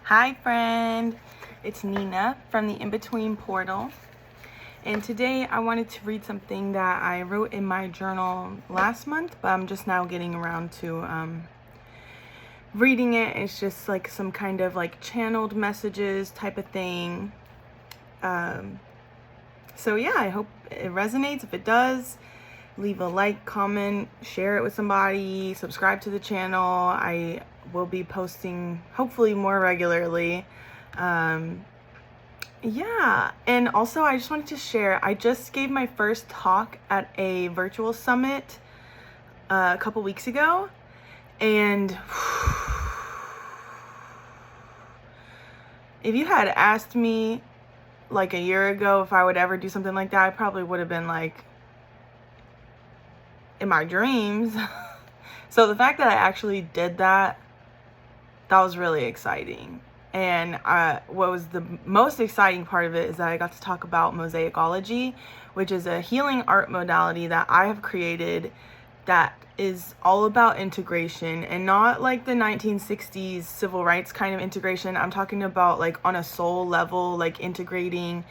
Hi friend, it's Nina from the In-Between portal, and today I wanted to read something that I wrote in my journal last month, but I'm just now getting around to reading it. It's just like some kind of like channeled messages type of thing. So yeah, I hope it resonates. If it does, leave a like, comment, share it with somebody, subscribe to the channel. I will be posting hopefully more regularly. Yeah, and also I just wanted to share, I just gave my first talk at a virtual summit a couple weeks ago, and if you had asked me like a year ago if I would ever do something like that, I probably would have been like, in my dreams. So the fact that I actually did that was really exciting. And what was the most exciting part of it is that I got to talk about Mosaicology, which is a healing art modality that I have created that is all about integration, and not like the 1960s civil rights kind of integration. I'm talking about like on a soul level, like integrating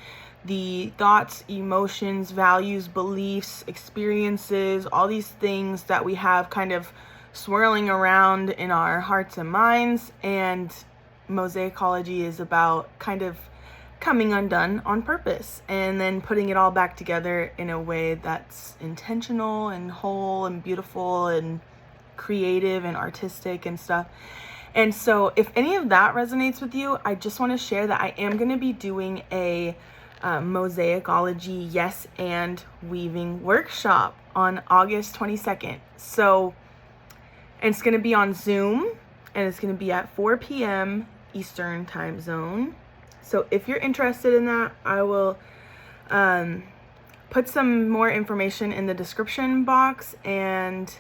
the thoughts, emotions, values, beliefs, experiences, all these things that we have kind of swirling around in our hearts and minds. And Mosaicology is about kind of coming undone on purpose and then putting it all back together in a way that's intentional and whole and beautiful and creative and artistic and stuff. And so if any of that resonates with you, I just want to share that I am going to be doing a Mosaicology yes and weaving workshop on August 22nd. So it's going to be on Zoom, and it's going to be at 4 p.m. Eastern time zone. So if you're interested in that, I will put some more information in the description box. And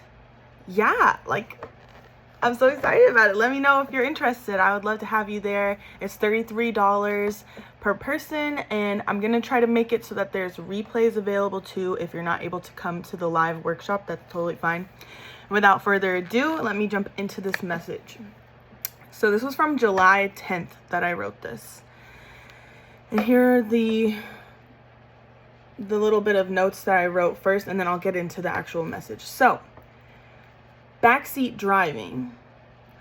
yeah, like, I'm so excited about it. Let me know if you're interested. I would love to have you there. It's $33 per person, and I'm going to try to make it so that there's replays available too. If you're not able to come to the live workshop, that's totally fine. Without further ado, let me jump into this message. So this was from July 10th that I wrote this. And here are the little bit of notes that I wrote first, and then I'll get into the actual message. So, backseat driving.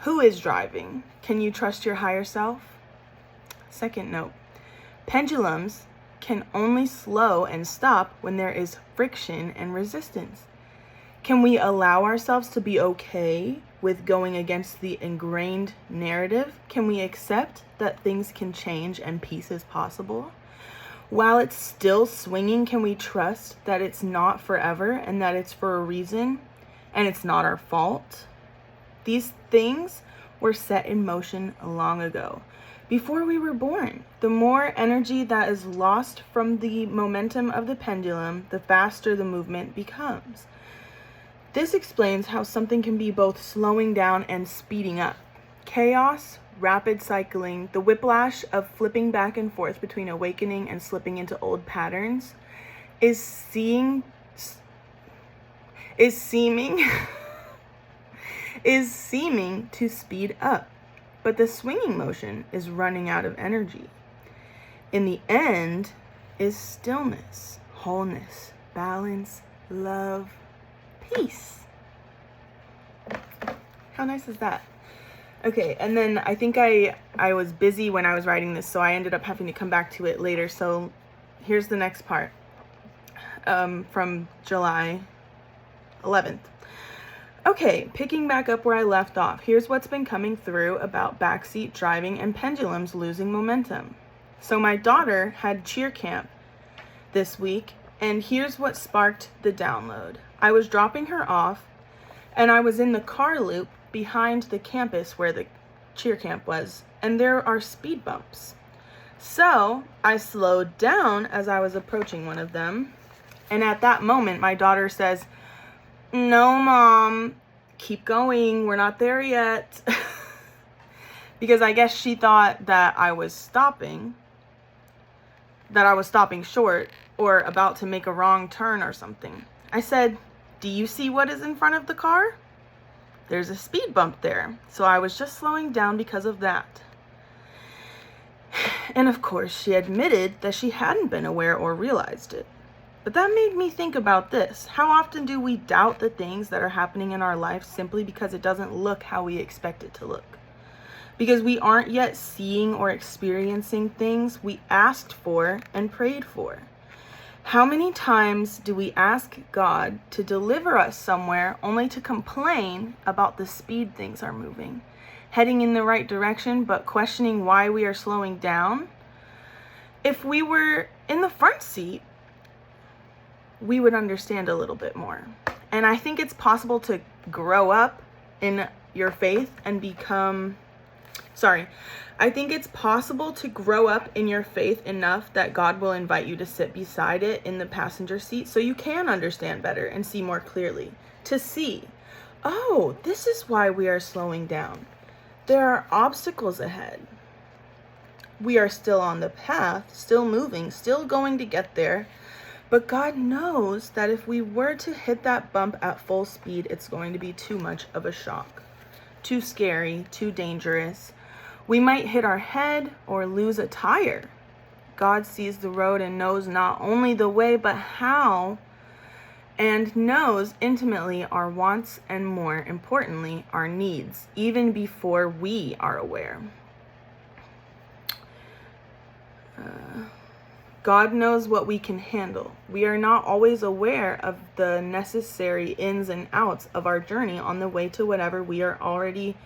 Who is driving? Can you trust your higher self? Second note. Pendulums can only slow and stop when there is friction and resistance. Can we allow ourselves to be okay with going against the ingrained narrative? Can we accept that things can change and peace is possible? While it's still swinging, can we trust that it's not forever and that it's for a reason and it's not our fault? These things were set in motion long ago, before we were born. The more energy that is lost from the momentum of the pendulum, the faster the movement becomes. This explains how something can be both slowing down and speeding up. Chaos, rapid cycling, the whiplash of flipping back and forth between awakening and slipping into old patterns is seeming to speed up, but the swinging motion is running out of energy. In the end is stillness, wholeness, balance, love, peace. How nice is that? Okay, and then I think I was busy when I was writing this, so I ended up having to come back to it later. So here's the next part from July 11th. Okay, picking back up where I left off, here's what's been coming through about backseat driving and pendulums losing momentum. So my daughter had cheer camp this week, and here's what sparked the download. I was dropping her off, and I was in the car loop behind the campus where the cheer camp was, and there are speed bumps. So I slowed down as I was approaching one of them, and at that moment, my daughter says, "No, Mom, keep going, we're not there yet." Because I guess she thought that I was stopping short or about to make a wrong turn or something. I said, "Do you see what is in front of the car? There's a speed bump there." So I was just slowing down because of that. And of course, she admitted that she hadn't been aware or realized it. But that made me think about this. How often do we doubt the things that are happening in our life simply because it doesn't look how we expect it to look? Because we aren't yet seeing or experiencing things we asked for and prayed for. How many times do we ask God to deliver us somewhere only to complain about the speed things are moving, heading in the right direction, but questioning why we are slowing down? If we were in the front seat, we would understand a little bit more. And I think it's possible to grow up in your faith and I think it's possible to grow up in your faith enough that God will invite you to sit beside it in the passenger seat so you can understand better and see more clearly. To see, oh, this is why we are slowing down. There are obstacles ahead. We are still on the path, still moving, still going to get there. But God knows that if we were to hit that bump at full speed, it's going to be too much of a shock, too scary, too dangerous. We might hit our head or lose a tire. God sees the road and knows not only the way, but how, and knows intimately our wants and, more importantly, our needs, even before we are aware. God knows what we can handle. We are not always aware of the necessary ins and outs of our journey on the way to whatever we are already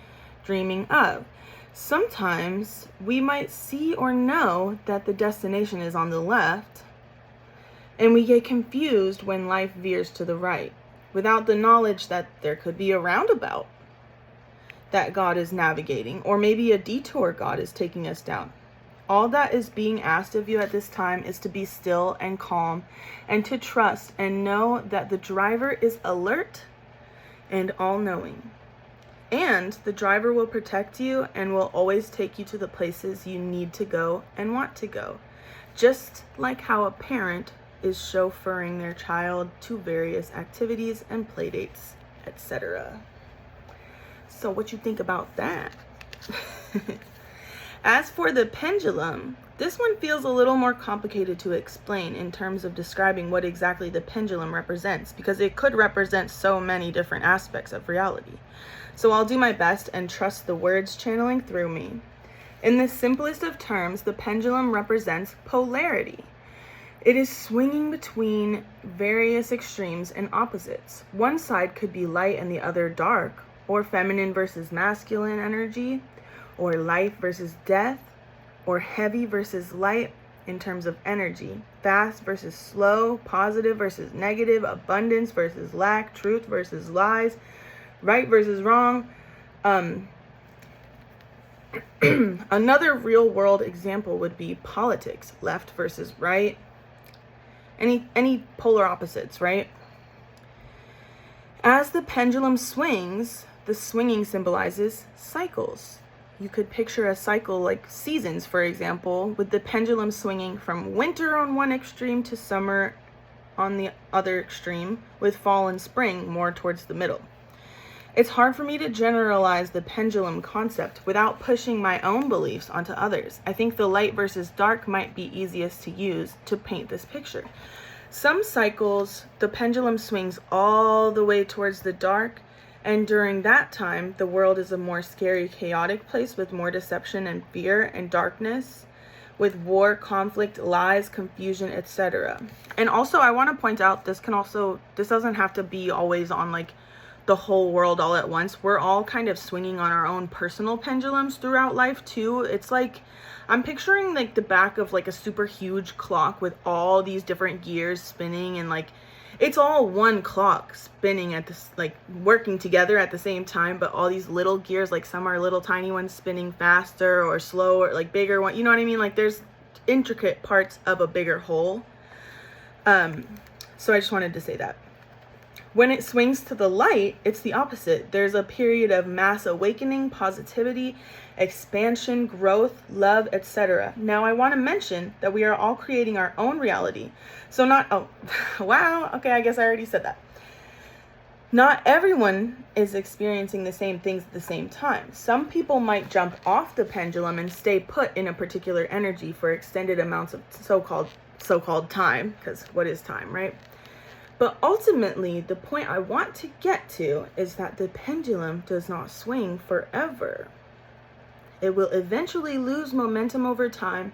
dreaming of. Sometimes we might see or know that the destination is on the left, and we get confused when life veers to the right, without the knowledge that there could be a roundabout that God is navigating, or maybe a detour God is taking us down. All that is being asked of you at this time is to be still and calm and to trust and know that the driver is alert and all-knowing. And the driver will protect you and will always take you to the places you need to go and want to go. Just like how a parent is chauffeuring their child to various activities and playdates, etc. So what you think about that? As for the pendulum, this one feels a little more complicated to explain in terms of describing what exactly the pendulum represents, because it could represent so many different aspects of reality. So I'll do my best and trust the words channeling through me. In the simplest of terms, the pendulum represents polarity. It is swinging between various extremes and opposites. One side could be light and the other dark, or feminine versus masculine energy, or life versus death, or heavy versus light in terms of energy, fast versus slow, positive versus negative, abundance versus lack, truth versus lies, right versus wrong. Another real world example would be politics, left versus right, any polar opposites, right? As the pendulum swings, the swinging symbolizes cycles. You could picture a cycle like seasons, for example, with the pendulum swinging from winter on one extreme to summer on the other extreme, with fall and spring more towards the middle. It's hard for me to generalize the pendulum concept without pushing my own beliefs onto others. I think the light versus dark might be easiest to use to paint this picture. Some cycles, the pendulum swings all the way towards the dark, and during that time, the world is a more scary, chaotic place with more deception and fear and darkness, with war, conflict, lies, confusion, etc. And also, I want to point out, this doesn't have to be always on like the whole world all at once. We're all kind of swinging on our own personal pendulums throughout life too. It's like, I'm picturing like the back of like a super huge clock with all these different gears spinning, and like it's all one clock spinning at this, like working together at the same time, but all these little gears, like some are little tiny ones spinning faster or slower, like bigger one, you know what I mean? Like there's intricate parts of a bigger whole. So I just wanted to say that. When it swings to the light, it's the opposite. There's a period of mass awakening, positivity, expansion, growth, love, etc. Now, I want to mention that we are all creating our own reality. So wow, okay, I guess I already said that. Not everyone is experiencing the same things at the same time. Some people might jump off the pendulum and stay put in a particular energy for extended amounts of so-called time, because what is time, right? But ultimately, the point I want to get to is that the pendulum does not swing forever. It will eventually lose momentum over time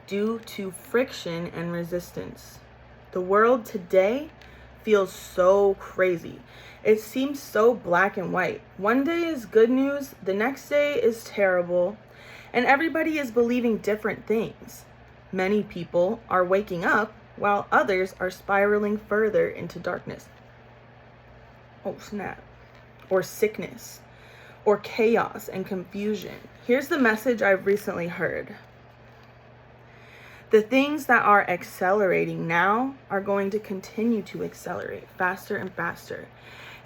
due to friction and resistance. The world today feels so crazy. It seems so black and white. One day is good news, the next day is terrible, and everybody is believing different things. Many people are waking up while others are spiraling further into darkness. Oh, snap. Or sickness, or chaos and confusion. Here's the message I've recently heard. The things that are accelerating now are going to continue to accelerate faster and faster.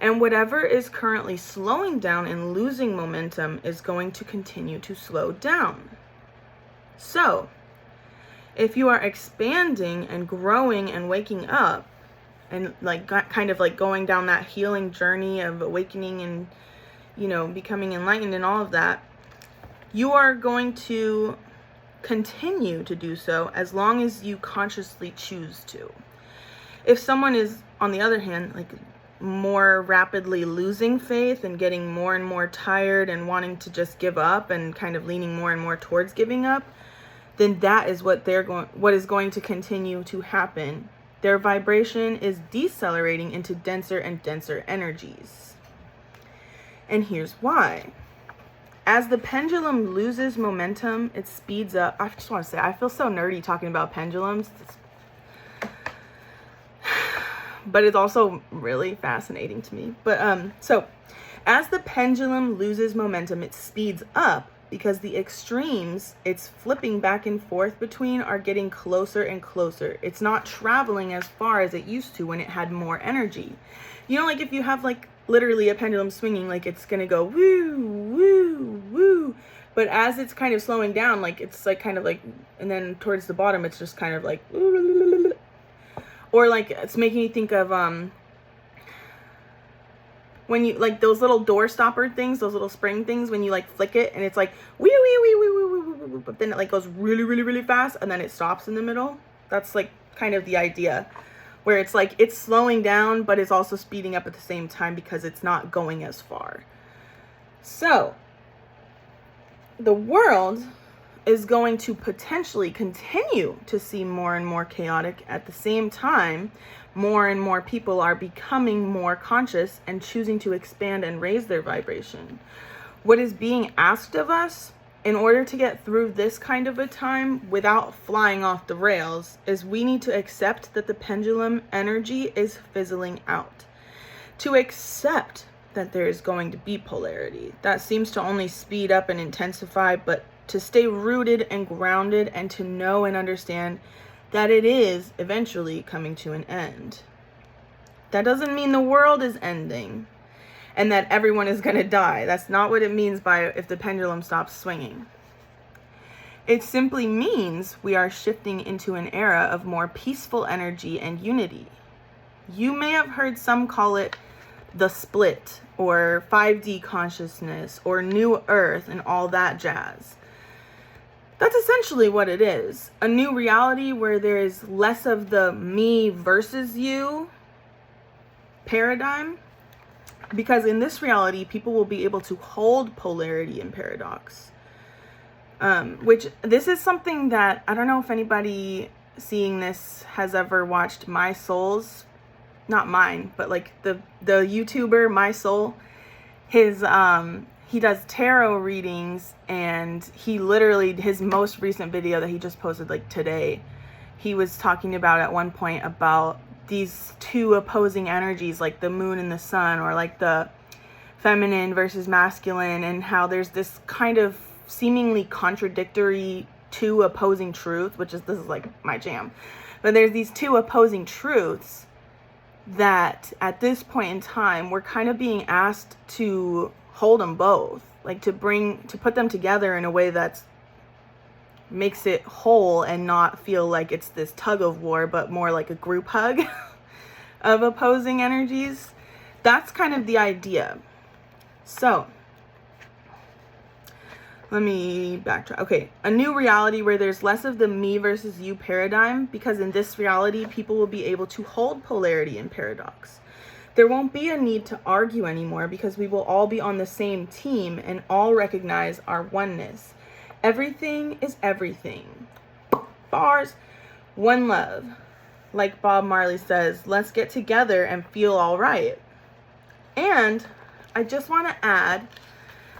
And whatever is currently slowing down and losing momentum is going to continue to slow down. So, if you are expanding and growing and waking up and kind of going down that healing journey of awakening and, becoming enlightened and all of that, you are going to continue to do so as long as you consciously choose to. If someone is, on the other hand, more rapidly losing faith and getting more and more tired and wanting to just give up and kind of leaning more and more towards giving up, then that is what is going to continue to happen. Their vibration is decelerating into denser and denser energies. And here's why. As the pendulum loses momentum, it speeds up. I just want to say, I feel so nerdy talking about pendulums. But it's also really fascinating to me. But so as the pendulum loses momentum, it speeds up because the extremes it's flipping back and forth between are getting closer and closer. It's not traveling as far as it used to when it had more energy. If you have literally a pendulum swinging, it's gonna go woo, woo, woo. But as it's kind of slowing down, it's and then towards the bottom, it's just kind of or it's making me think of when you those little door stopper things, those little spring things, when you flick it and it's wee wee wee wee wee wee wee, but then it goes really really really fast and then it stops in the middle. That's kind of the idea, where it's it's slowing down but it's also speeding up at the same time because it's not going as far. So the world is going to potentially continue to see more and more chaotic. At the same time, more and more people are becoming more conscious and choosing to expand and raise their vibration. What is being asked of us in order to get through this kind of a time without flying off the rails is we need to accept that the pendulum energy is fizzling out. To accept that there is going to be polarity. That seems to only speed up and intensify, but to stay rooted and grounded and to know and understand that it is eventually coming to an end. That doesn't mean the world is ending and that everyone is going to die. That's not what it means by if the pendulum stops swinging. It simply means we are shifting into an era of more peaceful energy and unity. You may have heard some call it the split or 5D consciousness or new earth and all that jazz. That's essentially what it is. A new reality where there is less of the me versus you paradigm. Because in this reality, people will be able to hold polarity and paradox. Which this is something that, I don't know if anybody seeing this has ever watched My Soul's, not mine, but the YouTuber My Soul. He does tarot readings, and he literally, his most recent video that he just posted today, he was talking about at one point about these two opposing energies, the moon and the sun, or the feminine versus masculine, and how there's this kind of seemingly contradictory two opposing truths, this is my jam. But there's these two opposing truths that at this point in time, we're kind of being asked to hold them both, to put them together in a way that makes it whole and not feel like it's this tug of war, but more like a group hug of opposing energies. that's kind of the idea. So let me backtrack. Okay, a new reality where there's less of the me versus you paradigm, because in this reality, people will be able to hold polarity and paradox. There won't be a need to argue anymore because we will all be on the same team and all recognize our oneness. Everything is everything. Bars. One love. Like Bob Marley says, let's get together and feel all right. And I just want to add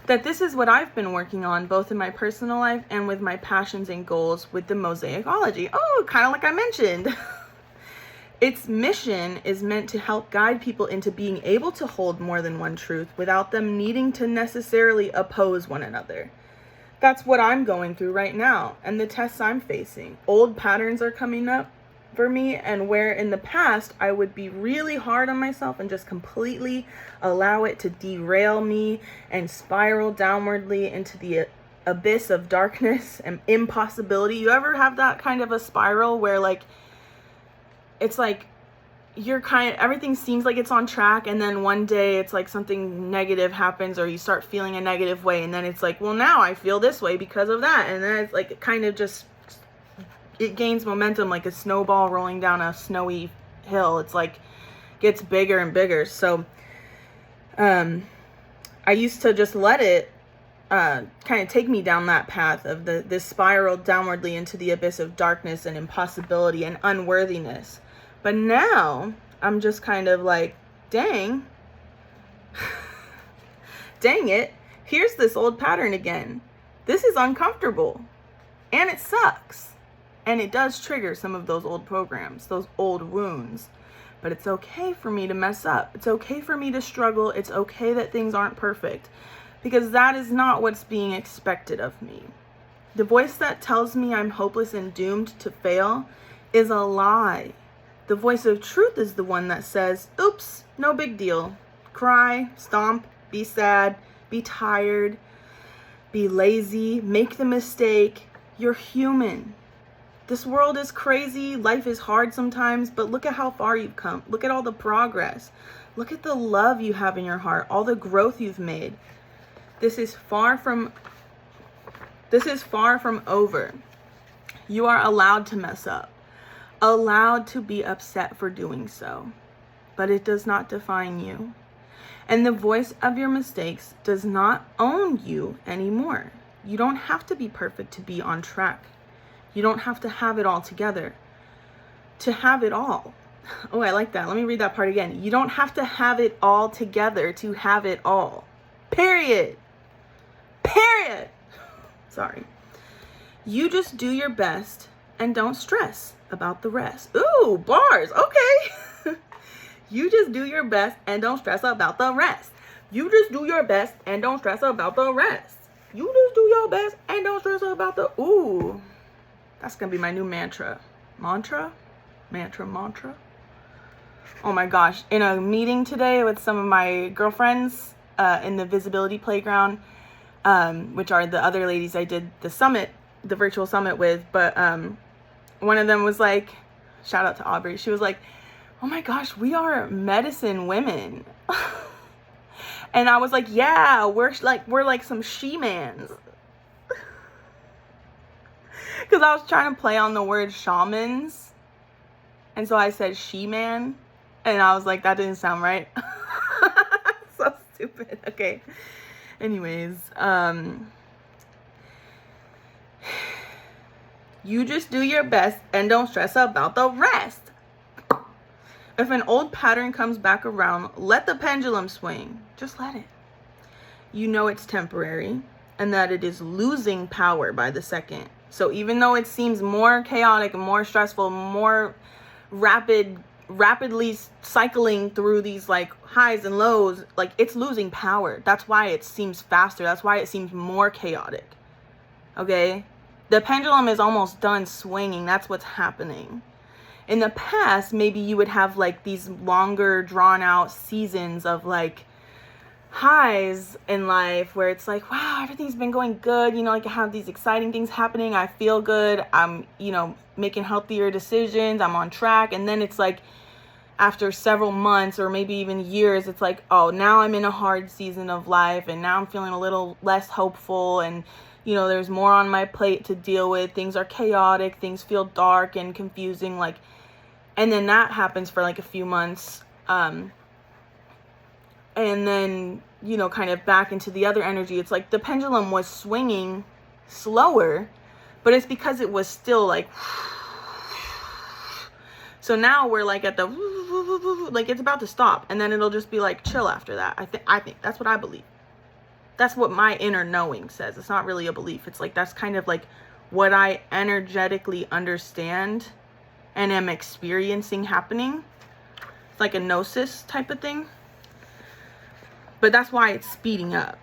that this is what I've been working on, both in my personal life and with my passions and goals with the Mosaicology. Oh, kind of like I mentioned. Its mission is meant to help guide people into being able to hold more than one truth without them needing to necessarily oppose one another. That's what I'm going through right now and the tests I'm facing. Old patterns are coming up for me, and where in the past I would be really hard on myself and just completely allow it to derail me and spiral downwardly into the abyss of darkness and impossibility. You ever have that kind of a spiral where like it's like everything seems like it's on track, and then one day it's like something negative happens or you start feeling a negative way, and then it's like, well, now I feel this way because of that, and then it's like it kind of just it gains momentum like a snowball rolling down a snowy hill. It's like gets bigger and bigger. So I used to just let it kind of take me down that path of this spiral downwardly into the abyss of darkness and impossibility and unworthiness. But now I'm just kind of like, dang it, here's this old pattern again. This is uncomfortable and it sucks. And it does trigger some of those old programs, those old wounds. But it's okay for me to mess up. It's okay for me to struggle. It's okay that things aren't perfect, because that is not what's being expected of me. The voice that tells me I'm hopeless and doomed to fail is a lie. The voice of truth is the one that says, oops, no big deal. Cry, stomp, be sad, be tired, be lazy, make the mistake. You're human. This world is crazy. Life is hard sometimes, but look at how far you've come. Look at all the progress. Look at the love you have in your heart, all the growth you've made. This is far from over. You are allowed to mess up, allowed to be upset for doing so, but it does not define you. And the voice of your mistakes does not own you anymore. You don't have to be perfect to be on track. You don't have to have it all together to have it all. Oh, I like that. Let me read that part again. You don't have to have it all together to have it all. Period. Sorry. You just do your best and don't stress about the rest. Ooh, bars. Okay. You just do your best and don't stress about the rest. You just do your best and don't stress about the rest. You just do your best and don't stress about the... Ooh. That's going to be my new mantra. Mantra. Oh my gosh. In a meeting today with some of my girlfriends in the visibility playground, which are the other ladies I did the virtual summit with. But one of them was like, shout out to Aubrey. She was like, oh my gosh, we are medicine women. And I was like, yeah, we're like some she-mans. Because I was trying to play on the word shamans. And so I said she-man. And I was like, that didn't sound right. So stupid. Okay. Anyways. You just do your best and don't stress about the rest. If an old pattern comes back around, let the pendulum swing. Just let it. You know it's temporary and that it is losing power by the second. So even though it seems more chaotic, more stressful, more rapidly cycling through these like highs and lows, like it's losing power. That's why it seems faster. That's why it seems more chaotic. Okay? The pendulum is almost done swinging. That's what's happening. In the past, maybe you would have like these longer drawn out seasons of like highs in life where it's like, wow, everything's been going good. You know, like I have these exciting things happening. I feel good. I'm, making healthier decisions. I'm on track. And then it's like after several months or maybe even years, it's like, oh, now I'm in a hard season of life and now I'm feeling a little less hopeful, and you know, there's more on my plate to deal with. Things are chaotic, things feel dark and confusing, like, and then that happens for like a few months, and then, you know, kind of back into the other energy. It's like the pendulum was swinging slower, but it's because it was still like, so now we're like at the, like it's about to stop, and then it'll just be like chill after that. I think that's what I believe. That's what my inner knowing says. It's not really a belief. It's like, that's kind of like what I energetically understand and am experiencing happening. It's like a gnosis type of thing. But that's why it's speeding up.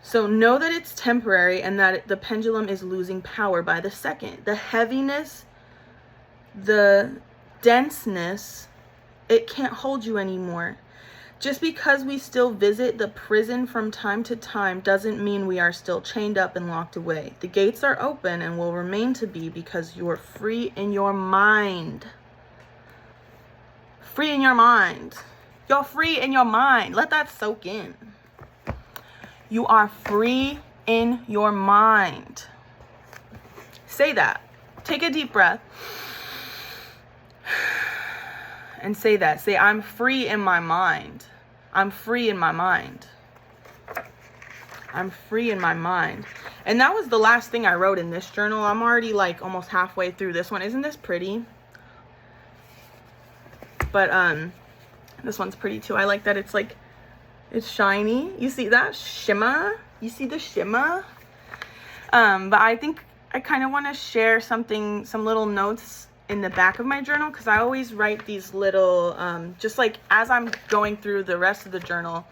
So know that it's temporary and that the pendulum is losing power by the second. The heaviness, the denseness, it can't hold you anymore. Just because we still visit the prison from time to time doesn't mean we are still chained up and locked away. The gates are open and will remain to be because you are free in your mind. Free in your mind. You're free in your mind. Let that soak in. You are free in your mind. Say that. Take a deep breath. And say that. Say, I'm free in my mind. I'm free in my mind. I'm free in my mind. And that was the last thing I wrote in this journal. I'm already like almost halfway through this one. Isn't this pretty? But this one's pretty too. I like that it's like, it's shiny. You see that shimmer? You see the shimmer? But I think I kind of want to share something, some little notes in the back of my journal, because I always write these little, just like as I'm going through the rest of the journal,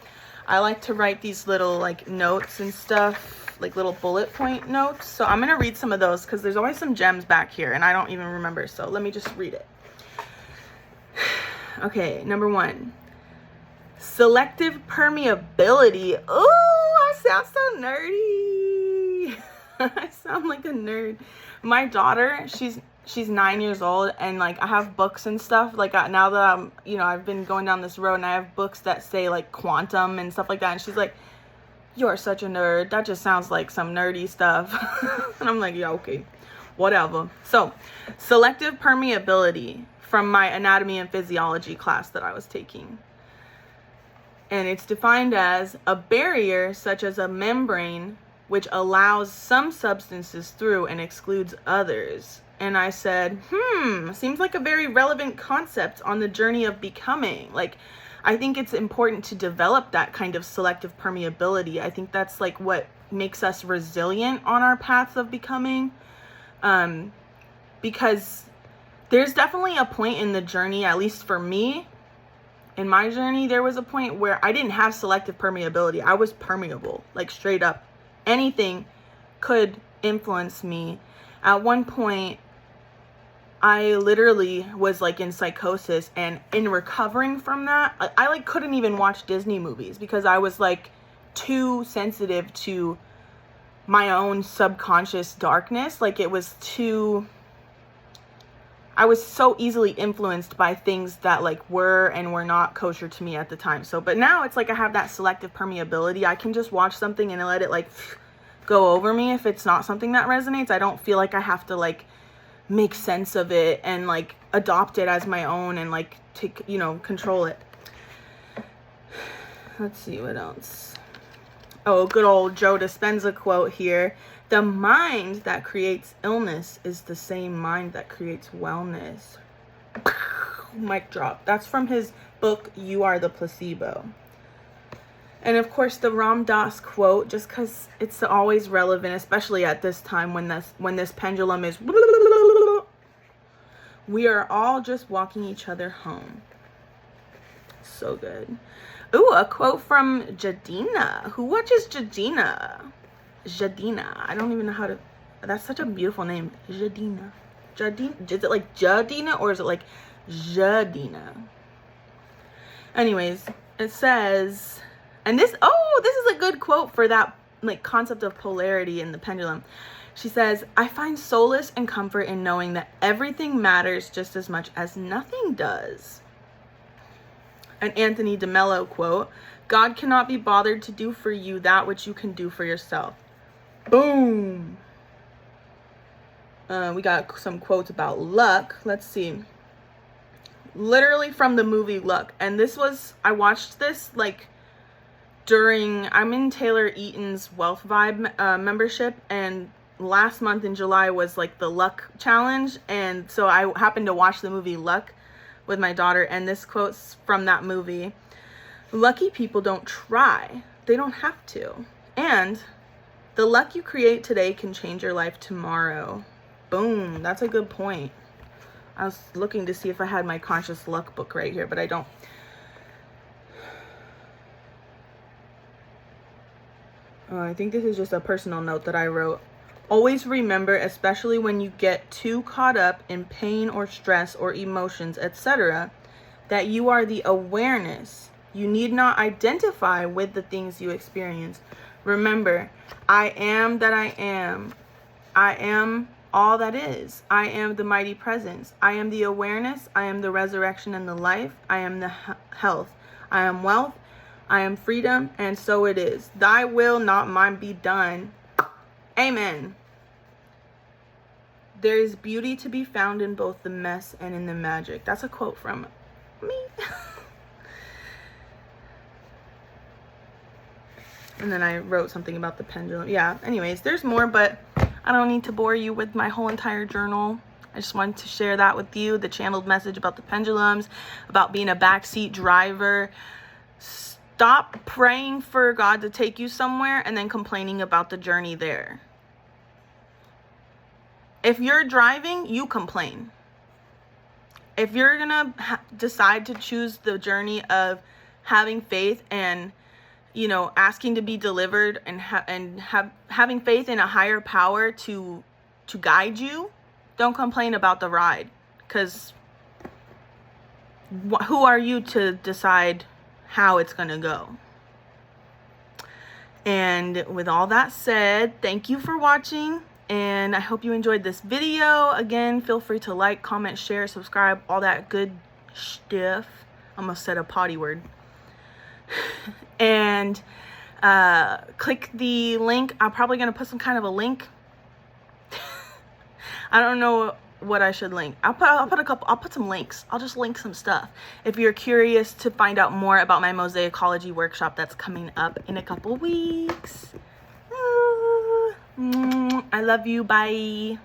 I like to write these little like notes and stuff, like little bullet point notes. So I'm going to read some of those because there's always some gems back here and I don't even remember. So let me just read it. Okay, number 1. Selective permeability. Oh, I sound so nerdy. I sound like a nerd. My daughter, she's 9 years old, and like I have books and stuff like now that I'm, you know, I've been going down this road and I have books that say like quantum and stuff like that, and she's like, you're such a nerd, that just sounds like some nerdy stuff. And I'm like, yeah, okay, whatever. So selective permeability, from my anatomy and physiology class that I was taking, and it's defined as a barrier such as a membrane which allows some substances through and excludes others. And I said, seems like a very relevant concept on the journey of becoming. Like, I think it's important to develop that kind of selective permeability. I think that's like what makes us resilient on our paths of becoming. Because there's definitely a point in the journey, at least for me, in my journey, there was a point where I didn't have selective permeability. I was permeable, like straight up. Anything could influence me. At one point, I literally was like in psychosis, and in recovering from that, I like couldn't even watch Disney movies because I was like too sensitive to my own subconscious darkness. Like it was too, I was so easily influenced by things that like were and were not kosher to me at the time. So, but now it's like I have that selective permeability. I can just watch something and let it like go over me if it's not something that resonates. I don't feel like I have to like make sense of it and like adopt it as my own and like take, you know, control it. Let's see what else. Oh, good old Joe Dispenza quote here. The mind that creates illness is the same mind that creates wellness. Mic drop. That's from his book, You Are the Placebo. And of course, the Ram Dass quote, just because it's always relevant, especially at this time when this pendulum is, we are all just walking each other home. So good. Ooh, a quote from Jadina. Who watches Jadina? Jadina. I don't even know how to, that's such a beautiful name. Jadina. Jadina. Is it like Jadina or is it like Jadina? Anyways, it says, and this is a good quote for that like concept of polarity in the pendulum. She says, I find solace and comfort in knowing that everything matters just as much as nothing does. an Anthony DeMello quote. God cannot be bothered to do for you that which you can do for yourself. Boom. We got some quotes about luck. Let's see. Literally from the movie Luck. And this was, I watched this like during, I'm in Taylor Eaton's Wealth Vibe membership, and last month in July was like the Luck challenge, and so I happened to watch the movie Luck with my daughter, and this quote's from that movie. Lucky people don't try, they don't have to, and the luck you create today can change your life tomorrow. Boom. That's a good point. I was looking to see if I had my Conscious Luck book right here, but I don't. I think this is just a personal note that I wrote. Always remember, especially when you get too caught up in pain or stress or emotions, etc., that you are the awareness. You need not identify with the things you experience. Remember, I am that I am. I am all that is. I am the mighty presence. I am the awareness. I am the resurrection and the life. I am the health. I am wealth. I am freedom. And so it is. Thy will, not mine, be done. Amen. There is beauty to be found in both the mess and in the magic. That's a quote from me. And then I wrote something about the pendulum. Yeah, anyways, there's more, but I don't need to bore you with my whole entire journal. I just wanted to share that with you, the channeled message about the pendulums, about being a backseat driver. Stop praying for God to take you somewhere and then complaining about the journey there. If you're driving, you complain. If you're gonna decide to choose the journey of having faith and, you know, asking to be delivered and having faith in a higher power to guide you, don't complain about the ride, because who are you to decide how it's gonna go? And with all that said, thank you for watching, and I hope you enjoyed this video. Again, feel free to like, comment, share, subscribe, all that good stuff. I almost said a potty word. And click the link. I'm probably gonna put some kind of a link. I don't know what I should link. I'll put some links. I'll just link some stuff if you're curious to find out more about my Mosaicology workshop that's coming up in a couple weeks. I love you. Bye.